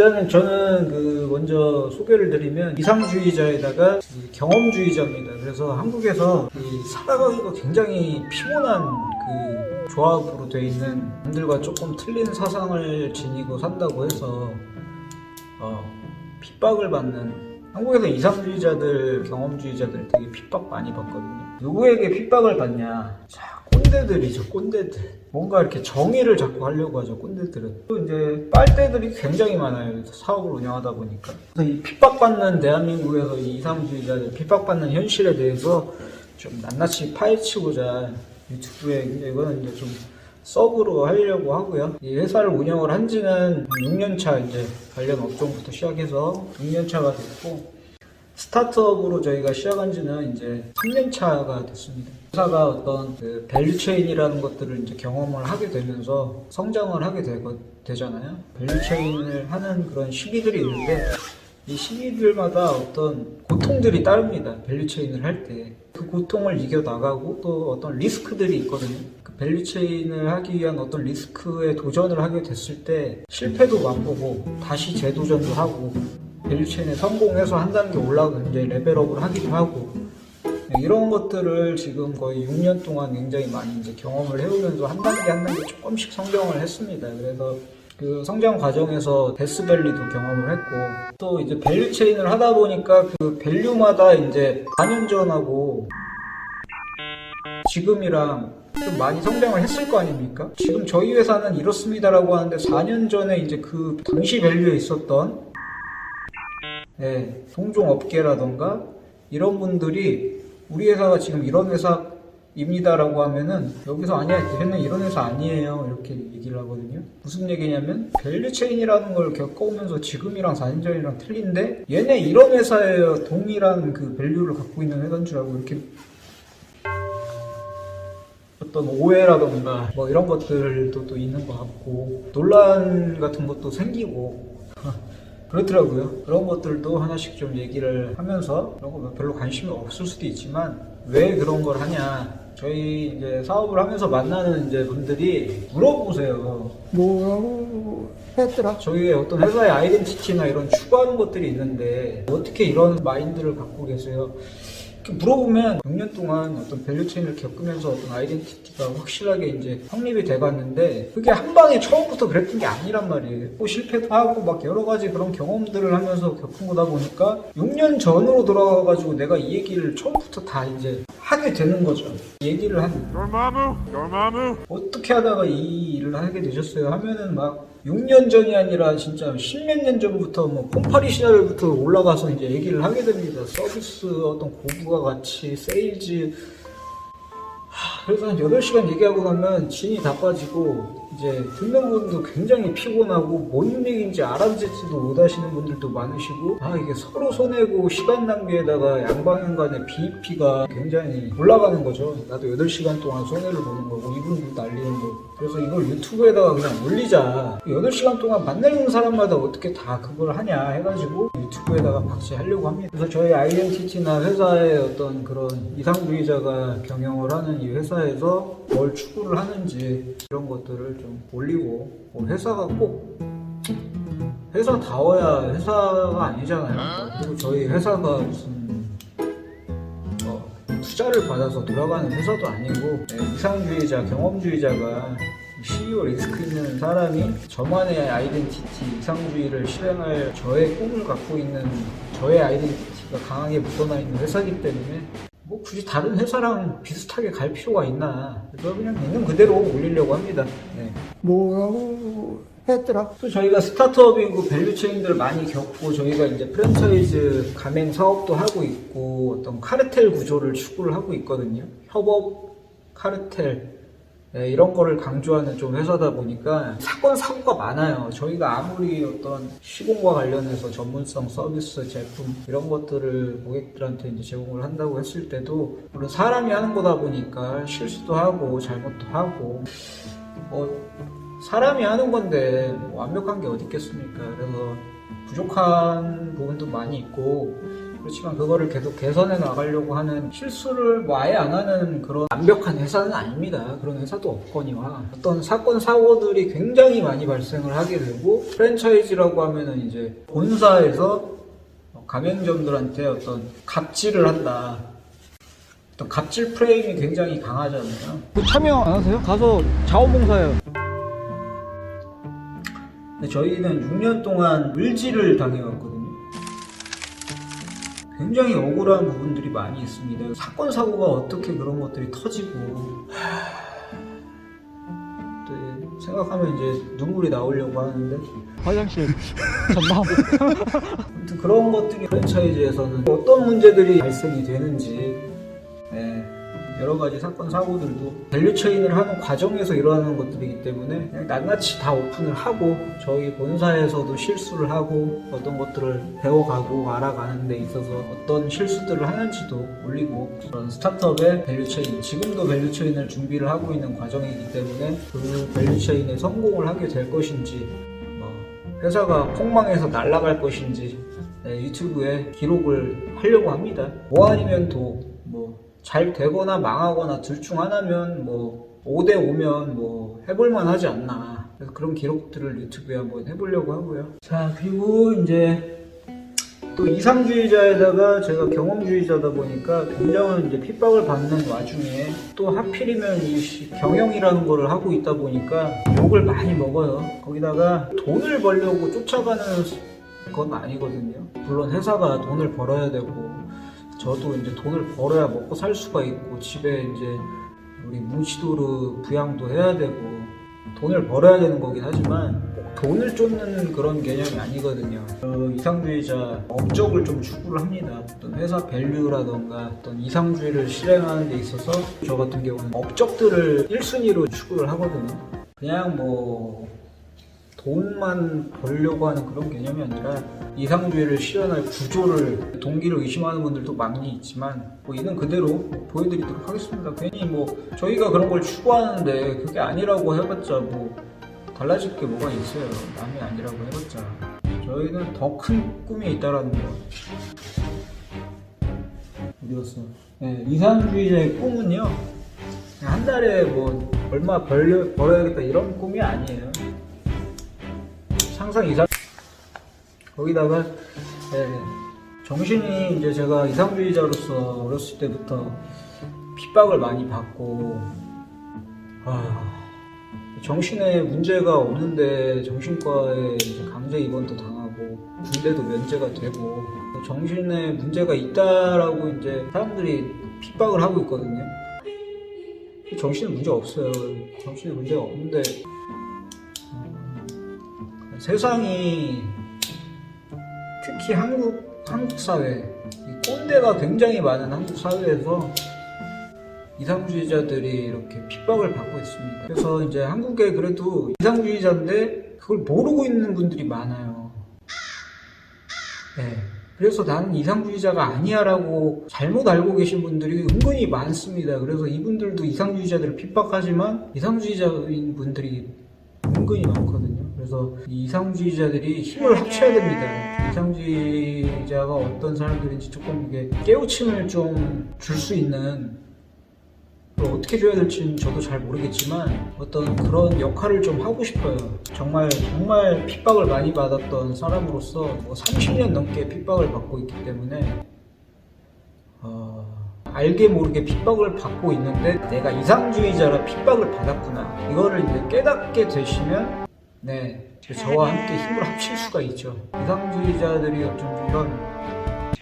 일단은 저는 먼저 소개를 드리면 이상주의자에다가 경험주의자입니다. 그래서 한국에서 살아가기가 굉장히 피곤한 조합으로 되어 있는 분들과 조금 틀린 사상을 지니고 산다고 해서 핍박을 받는, 한국에서 이상주의자들, 경험주의자들 되게 핍박 많이 받거든요. 누구에게 핍박을 받냐? 자, 꼰대들이죠, 꼰대들. 뭔가 이렇게 정의를 자꾸 하려고 하죠, 꼰대들은. 또 이제 빨대들이 굉장히 많아요, 사업을 운영하다 보니까. 그래서 이 핍박받는 대한민국에서 이 이상주의자들, 픽박받는 현실에 대해서 좀 낱낱이 파헤치고자 유튜브에 이거는 이제 좀 서브로 하려고 하고요. 이 회사를 운영을 한 지는 6년차 이제 관련 업종부터 시작해서 6년차가 됐고, 스타트업으로 저희가 시작한 지는 이제 3년차가 됐습니다. 회사가 어떤 밸류체인이라는 것들을 이제 경험을 하게 되면서 성장을 하게 되잖아요. 밸류체인을 하는 그런 시기들이 있는데, 이 시기들마다 어떤 고통들이 따릅니다. 밸류체인을 할 때. 그 고통을 이겨나가고 또 어떤 리스크들이 있거든요. 그 밸류체인을 하기 위한 어떤 리스크에 도전을 하게 됐을 때 실패도 맛보고 다시 재도전도 하고 밸류체인에 성공해서 한 단계 올라가서 이제 레벨업을 하기도 하고, 이런 것들을 지금 거의 6년 동안 굉장히 많이 이제 경험을 해오면서 한 단계 한 단계 조금씩 성장을 했습니다. 그래서 그 성장 과정에서 데스밸리도 경험을 했고, 또 이제 밸류체인을 하다 보니까 그 밸류마다 이제 4년 전하고 지금이랑 좀 많이 성장을 했을 거 아닙니까? 지금 저희 회사는 이렇습니다라고 하는데 4년 전에 이제 그 당시 밸류에 있었던 동종업계라던가 이런 분들이 우리 회사가 지금 이런 회사입니다라고 하면은 여기서 아니야, 걔는 이런 회사 아니에요, 이렇게 얘기를 하거든요. 무슨 얘기냐면 밸류체인이라는 걸 겪어오면서 지금이랑 4년 전이랑 틀린데 얘네 이런 회사예요, 동일한 그 밸류를 갖고 있는 회사인 줄 알고 이렇게 어떤 오해라던가 뭐 이런 것들도 또 있는 것 같고, 논란 같은 것도 생기고 그렇더라고요. 그런 것들도 하나씩 좀 얘기를 하면서, 그런 거 별로 관심이 없을 수도 있지만 왜 그런 걸 하냐, 저희 이제 사업을 하면서 만나는 이제 분들이 물어보세요. 뭐라고 했더라? 저희의 어떤 회사의 아이덴티티나 이런 추구하는 것들이 있는데 어떻게 이런 마인드를 갖고 계세요? 이렇게 물어보면 6년 동안 어떤 밸류체인을 겪으면서 어떤 아이덴티티가 확실하게 이제 확립이 돼갔는데, 그게 한 방에 처음부터 그랬던 게 아니란 말이에요. 또 실패도 하고 막 여러 가지 그런 경험들을 하면서 겪은 거다 보니까 6년 전으로 돌아가가지고 내가 이 얘기를 처음부터 다 이제 하게 되는 거죠. 얘기를 한 어떻게 하다가 이 일을 하게 되셨어요 하면은 막 6년 전이 아니라 진짜 십몇 년 전부터 뭐 폼파리 시절부터 올라가서 이제 얘기를 하게 됩니다. 서비스 어떤 고부가 가치, 세일즈. 그래서 한 8시간 얘기하고 나면 진이 다 빠지고, 이제 듣는 분도 굉장히 피곤하고 뭔 얘기인지 알아듣지도 못하시는 분들도 많으시고, 이게 서로 손해고 시간 낭비에다가 양방향 간의 BEP가 굉장히 올라가는 거죠. 나도 8시간 동안 손해를 보는 거고 이분도 날리는 거고. 그래서 이걸 유튜브에다가 그냥 올리자, 8시간 동안 만나는 사람마다 어떻게 다 그걸 하냐 해가지고 유튜브에다가 박제하려고 합니다. 그래서 저희 아이덴티티나 회사의 어떤 그런 이상주의자가 경영을 하는 이 회사에서 뭘 추구를 하는지 이런 것들을 좀 올리고, 뭐 회사가 꼭 회사다워야 회사가 아니잖아요. 그리고 저희 회사가 무슨 투자를 받아서 돌아가는 회사도 아니고, 이상주의자, 경험주의자가 CEO 리스크 있는 사람이 저만의 아이덴티티, 이상주의를 실행할 저의 꿈을 갖고 있는 저의 아이덴티티가 강하게 묻어나 있는 회사이기 때문에 뭐 굳이 다른 회사랑 비슷하게 갈 필요가 있나, 그래서 그냥 있는 그대로 올리려고 합니다. 뭐라고 했더라? 또 저희가 스타트업이고 밸류체인들을 많이 겪고, 저희가 이제 프랜차이즈 가맹 사업도 하고 있고 어떤 카르텔 구조를 추구를 하고 있거든요. 협업, 카르텔, 이런 거를 강조하는 좀 회사다 보니까 사건 사고가 많아요. 저희가 아무리 어떤 시공과 관련해서 전문성 서비스, 제품 이런 것들을 고객들한테 이제 제공을 한다고 했을 때도, 물론 사람이 하는 거다 보니까 실수도 하고 잘못도 하고, 사람이 하는 건데 완벽한 게 어디 있겠습니까? 그래서 부족한 부분도 많이 있고, 그렇지만 그거를 계속 개선해 나가려고 하는, 실수를 뭐 아예 안 하는 그런 완벽한 회사는 아닙니다. 그런 회사도 없거니와 어떤 사건 사고들이 굉장히 많이 발생을 하게 되고, 프랜차이즈라고 하면은 이제 본사에서 가맹점들한테 어떤 갑질을 한다, 어떤 갑질 프레임이 굉장히 강하잖아요. 그 참여 안 하세요? 가서 자원봉사해요. 근데 저희는 6년 동안 을지를 당해왔거든요. 굉장히 억울한 부분들이 많이 있습니다. 사건 사고가 어떻게 그런 것들이 터지고, 또 생각하면 이제 눈물이 나오려고 하는데, 화장실 전망. 아무튼 그런 것들이 프랜차이즈에서는 어떤 문제들이 발생이 되는지, 여러 가지 사건 사고들도 밸류 체인을 하는 과정에서 일어나는 것들이기 때문에 그냥 낱낱이 다 오픈을 하고, 저희 본사에서도 실수를 하고 어떤 것들을 배워가고 알아가는 데 있어서 어떤 실수들을 하는지도 올리고, 그런 스타트업의 밸류 체인, 지금도 밸류 체인을 준비를 하고 있는 과정이기 때문에 그 밸류 체인에 성공을 하게 될 것인지, 회사가 폭망해서 날아갈 것인지 유튜브에 기록을 하려고 합니다. 뭐 아니면 잘 되거나 망하거나 둘 중 하나면 5대 5면 해볼만 하지 않나. 그래서 그런 기록들을 유튜브에 한번 해보려고 하고요. 자, 그리고 이제 또 이상주의자에다가 제가 경험주의자다 보니까 굉장한 이제 핍박을 받는 와중에 또 하필이면 이 경영이라는 거를 하고 있다 보니까 욕을 많이 먹어요. 거기다가 돈을 벌려고 쫓아가는 건 아니거든요. 물론 회사가 돈을 벌어야 되고, 저도 이제 돈을 벌어야 먹고 살 수가 있고, 집에 이제 우리 뭉치도르 부양도 해야 되고, 돈을 벌어야 되는 거긴 하지만 꼭 돈을 쫓는 그런 개념이 아니거든요. 이상주의자 업적을 좀 추구를 합니다. 어떤 회사 밸류라던가 어떤 이상주의를 실행하는 데 있어서 저 같은 경우는 업적들을 1순위로 추구를 하거든요. 그냥 돈만 벌려고 하는 그런 개념이 아니라 이상주의를 실현할 구조를 동기를 의심하는 분들도 많이 있지만, 있는 그대로 보여드리도록 하겠습니다. 괜히 저희가 그런 걸 추구하는데 그게 아니라고 해봤자 달라질 게 뭐가 있어요. 남이 아니라고 해봤자. 저희는 더 큰 꿈이 있다라는 거. 어디 갔어? 네, 이상주의자의 꿈은요, 그냥 한 달에 얼마 벌어야겠다 이런 꿈이 아니에요. 상상 이상. 거기다가 정신이 이제 제가 이상주의자로서 어렸을 때부터 핍박을 많이 받고, 정신에 문제가 없는데 정신과에 이제 강제 입원도 당하고 군대도 면제가 되고, 정신에 문제가 있다라고 이제 사람들이 핍박을 하고 있거든요. 정신에 문제 없어요. 정신에 문제가 없는데 세상이, 특히 한국 사회, 이 꼰대가 굉장히 많은 한국 사회에서 이상주의자들이 이렇게 핍박을 받고 있습니다. 그래서 이제 한국에 그래도 이상주의자인데 그걸 모르고 있는 분들이 많아요. 그래서 나는 이상주의자가 아니야 라고 잘못 알고 계신 분들이 은근히 많습니다. 그래서 이분들도 이상주의자들을 핍박하지만 이상주의자인 분들이 은근히 많거든요. 그래서 이 이상주의자들이 힘을 합쳐야 됩니다. 이상주의자가 어떤 사람들인지 조금 이게 깨우침을 좀 줄 수 있는, 어떻게 줘야 될지는 저도 잘 모르겠지만 어떤 그런 역할을 좀 하고 싶어요. 정말 핍박을 많이 받았던 사람으로서 30년 넘게 핍박을 받고 있기 때문에 알게 모르게 핍박을 받고 있는데 내가 이상주의자라 핍박을 받았구나, 이거를 이제 깨닫게 되시면 저와 함께 힘을 합칠 수가 있죠. 이상주의자들이 좀 이런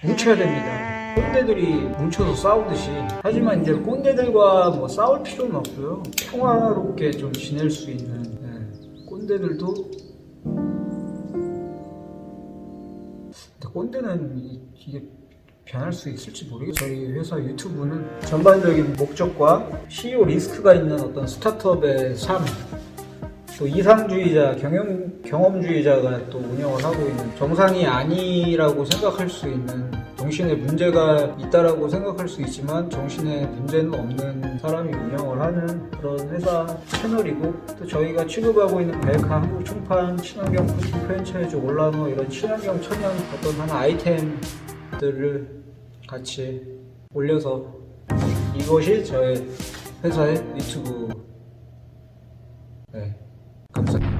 뭉쳐야 됩니다. 꼰대들이 뭉쳐서 싸우듯이. 하지만 이제 꼰대들과 싸울 필요는 없고요. 평화롭게 좀 지낼 수 있는 꼰대들도. 근데 꼰대는 이게 변할 수 있을지 모르겠어요. 저희 회사 유튜브는 전반적인 목적과 CEO 리스크가 있는 어떤 스타트업의 삶, 또 이상주의자, 경험주의자가 또 운영을 하고 있는, 정상이 아니라고 생각할 수 있는, 정신에 문제가 있다라고 생각할 수 있지만 정신에 문제는 없는 사람이 운영을 하는 그런 회사 채널이고, 또 저희가 취급하고 있는 벨카, 한국 총판, 친환경 푸드 프랜차이즈 올라노, 이런 친환경 천연 어떤 하나 아이템 것들을 같이 올려서 이것이 저의 회사의 유튜브. 네, 감사합니다.